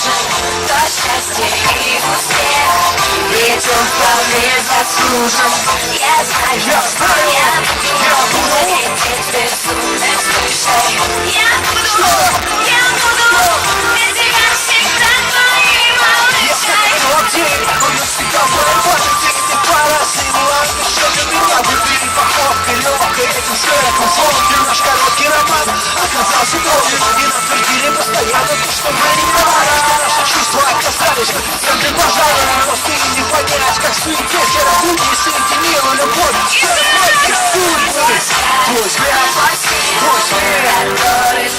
нужен, то счастье и успех, ведь он вполне заслужен. Я знаю, что я буду лететь в безумной вспышкой. Я буду без тебя всегда твоей малышкой. Он навсегда твой важен, ты по-разному отмечен. Меня выбери походкой легкой, этим широким фронтом наш короткий роман оказался долгим, и нам твердили постоянно то, что мы не пара. Наши чувства оказались в центре пожара, просто и не понять, как в суете серокуни соединила любовь. Твой взгляд, твой свет, который